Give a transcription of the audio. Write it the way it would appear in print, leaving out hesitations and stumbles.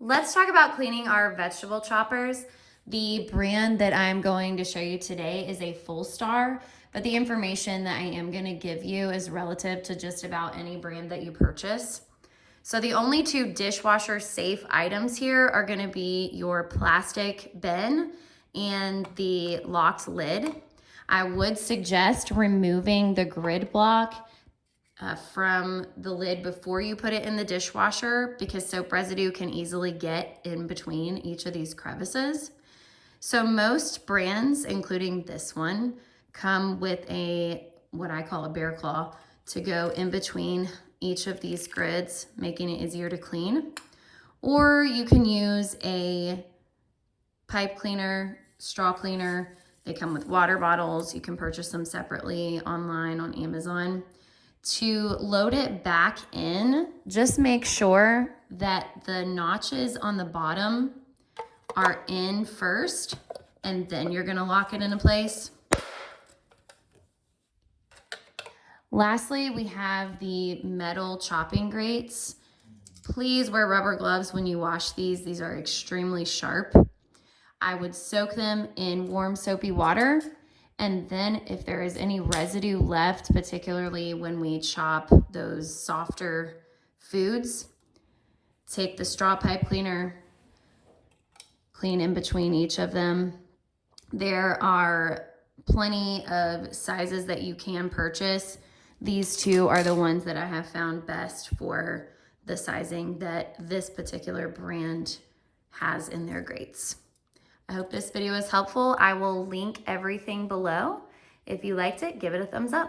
Let's talk about cleaning our vegetable choppers. The brand that I'm going to show you today is a Fullstar, but the information that I am going to give you is relative to just about any brand that you purchase. So the only two dishwasher safe items here are going to be your plastic bin and the locked lid. I would suggest removing the grid block from the lid before you put it in the dishwasher because soap residue can easily get in between each of these crevices. So most brands, including this one, come with what I call a bear claw to go in between each of these grids, making it easier to clean. Or you can use a pipe cleaner, straw cleaner. They come with water bottles. You can purchase them separately online on Amazon. To load it back in, just make sure that the notches on the bottom are in first, and then you're gonna lock it into place. Lastly, we have the metal chopping grates. Please wear rubber gloves when you wash these. These are extremely sharp. I would soak them in warm soapy water. And then if there is any residue left, particularly when we chop those softer foods, take the straw pipe cleaner, clean in between each of them. There are plenty of sizes that you can purchase. These two are the ones that I have found best for the sizing that this particular brand has in their grates. I hope this video was helpful. I will link everything below. If you liked it, give it a thumbs up.